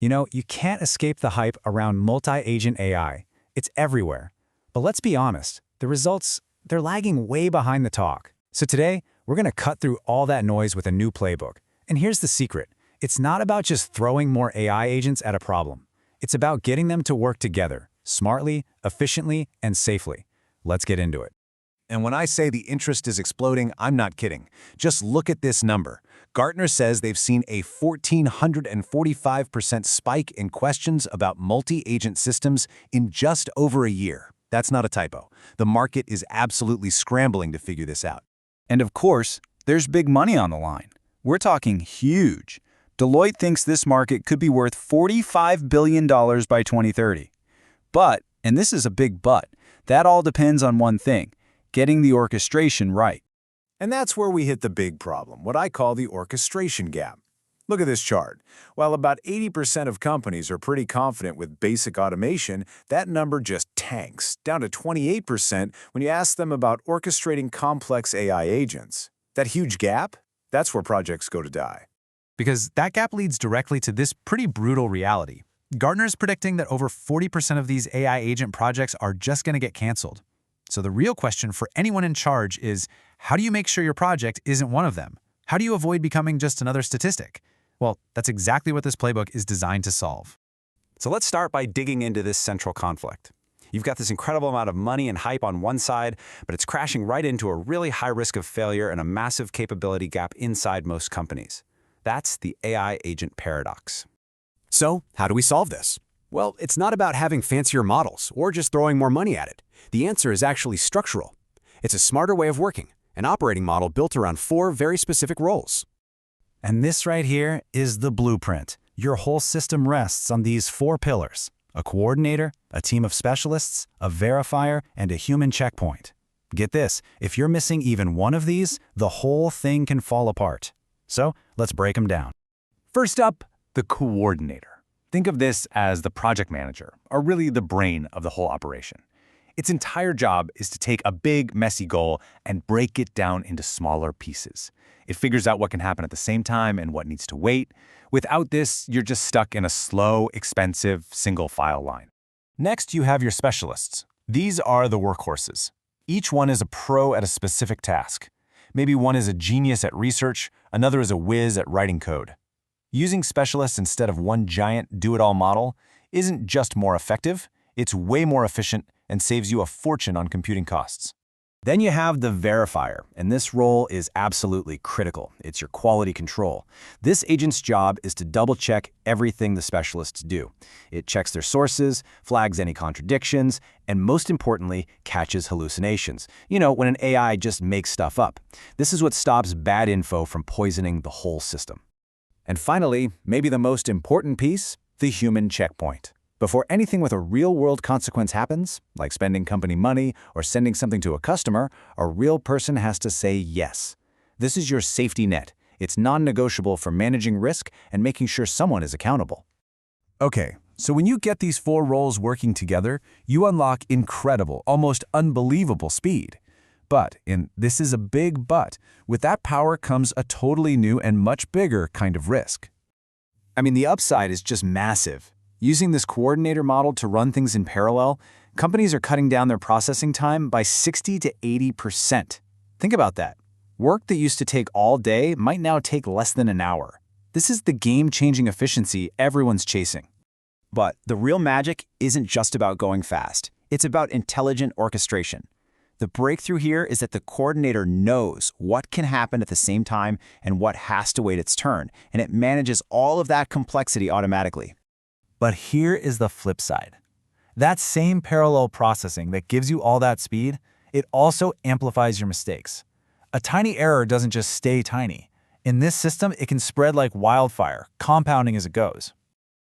You know, you can't escape the hype around multi-agent AI. It's everywhere. But let's be honest, the results, they're lagging way behind the talk. So today, we're going to cut through all that noise with a new playbook. And here's the secret. It's not about just throwing more AI agents at a problem. It's about getting them to work together, smartly, efficiently, and safely. Let's get into it. And when I say the interest is exploding, I'm not kidding. Just look at this number. Gartner says they've seen a 1,445% spike in questions about multi-agent systems in just over a year. That's not a typo. The market is absolutely scrambling to figure this out. And of course, there's big money on the line. We're talking huge. Deloitte thinks this market could be worth $45 billion by 2030. But, and this is a big but, that all depends on one thing: getting the orchestration right. And that's where we hit the big problem, what I call the orchestration gap. Look at this chart. While about 80% of companies are pretty confident with basic automation, that number just tanks, down to 28% when you ask them about orchestrating complex AI agents. That huge gap? That's where projects go to die. Because that gap leads directly to this pretty brutal reality. Gartner's predicting that over 40% of these AI agent projects are just going to get canceled. So the real question for anyone in charge is, how do you make sure your project isn't one of them? How do you avoid becoming just another statistic? Well, that's exactly what this playbook is designed to solve. So let's start by digging into this central conflict. You've got this incredible amount of money and hype on one side, but it's crashing right into a really high risk of failure and a massive capability gap inside most companies. That's the AI agent paradox. So, how do we solve this? Well, it's not about having fancier models or just throwing more money at it. The answer is actually structural. It's a smarter way of working, an operating model built around 4 very specific roles. And this right here is the blueprint. Your whole system rests on these 4 pillars: a coordinator, a team of specialists, a verifier, and a human checkpoint. Get this, if you're missing even one of these, the whole thing can fall apart. So let's break them down. First up, the coordinator. Think of this as the project manager, or really the brain of the whole operation. Its entire job is to take a big, messy goal and break it down into smaller pieces. It figures out what can happen at the same time and what needs to wait. Without this, you're just stuck in a slow, expensive, single file line. Next, you have your specialists. These are the workhorses. Each one is a pro at a specific task. Maybe one is a genius at research, another is a whiz at writing code. Using specialists instead of one giant do-it-all model isn't just more effective, it's way more efficient and saves you a fortune on computing costs. Then you have the verifier, and this role is absolutely critical. It's your quality control. This agent's job is to double-check everything the specialists do. It checks their sources, flags any contradictions, and most importantly, catches hallucinations. You know, when an AI just makes stuff up. This is what stops bad info from poisoning the whole system. And finally, maybe the most important piece, the human checkpoint. Before anything with a real-world consequence happens, like spending company money or sending something to a customer, a real person has to say yes. This is your safety net. It's non-negotiable for managing risk and making sure someone is accountable. Okay, so when you get these 4 roles working together, you unlock incredible, almost unbelievable speed. But, and this is a big but, with that power comes a totally new and much bigger kind of risk. I mean, the upside is just massive. Using this coordinator model to run things in parallel, companies are cutting down their processing time by 60 to 80%. Think about that. Work that used to take all day might now take less than an hour. This is the game-changing efficiency everyone's chasing. But the real magic isn't just about going fast. It's about intelligent orchestration. The breakthrough here is that the coordinator knows what can happen at the same time and what has to wait its turn, and it manages all of that complexity automatically. But here is the flip side. That same parallel processing that gives you all that speed, it also amplifies your mistakes. A tiny error doesn't just stay tiny. In this system, it can spread like wildfire, compounding as it goes.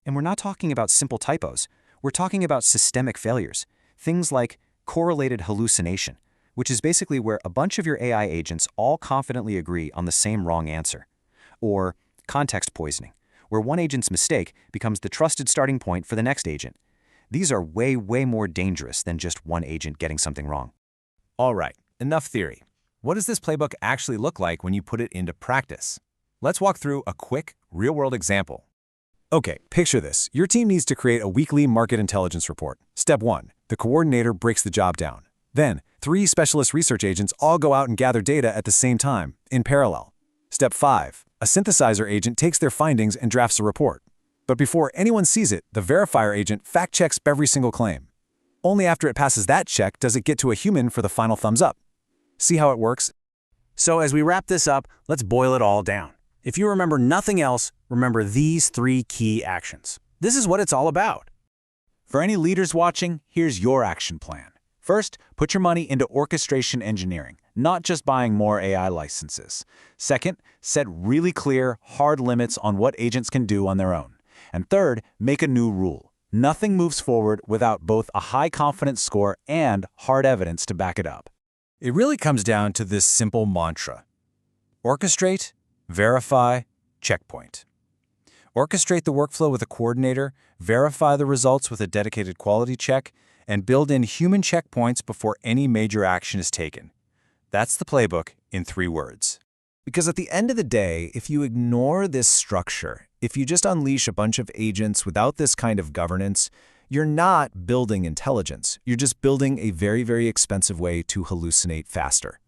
And we're not talking about simple typos. We're talking about systemic failures. Things like correlated hallucination, which is basically where a bunch of your AI agents all confidently agree on the same wrong answer. Or context poisoning, where one agent's mistake becomes the trusted starting point for the next agent. These are way more dangerous than just one agent getting something wrong. All right, enough theory. What does this playbook actually look like when you put it into practice? Let's walk through a quick, real-world example. Okay, picture this. Your team needs to create a weekly market intelligence report. Step 1. The coordinator breaks the job down. Then, 3 specialist research agents all go out and gather data at the same time, in parallel. Step 5. A synthesizer agent takes their findings and drafts a report. But before anyone sees it, the verifier agent fact-checks every single claim. Only after it passes that check does it get to a human for the final thumbs up. See how it works? So as we wrap this up, let's boil it all down. If you remember nothing else, remember these 3 key actions. This is what it's all about. For any leaders watching, here's your action plan. First, put your money into orchestration engineering, not just buying more AI licenses. Second, set really clear, hard limits on what agents can do on their own. And third, make a new rule. Nothing moves forward without both a high confidence score and hard evidence to back it up. It really comes down to this simple mantra. Orchestrate, verify, checkpoint. Orchestrate the workflow with a coordinator, verify the results with a dedicated quality check, and build in human checkpoints before any major action is taken. That's the playbook in 3 words. Because at the end of the day, if you ignore this structure, if you just unleash a bunch of agents without this kind of governance, you're not building intelligence. You're just building a very, very expensive way to hallucinate faster.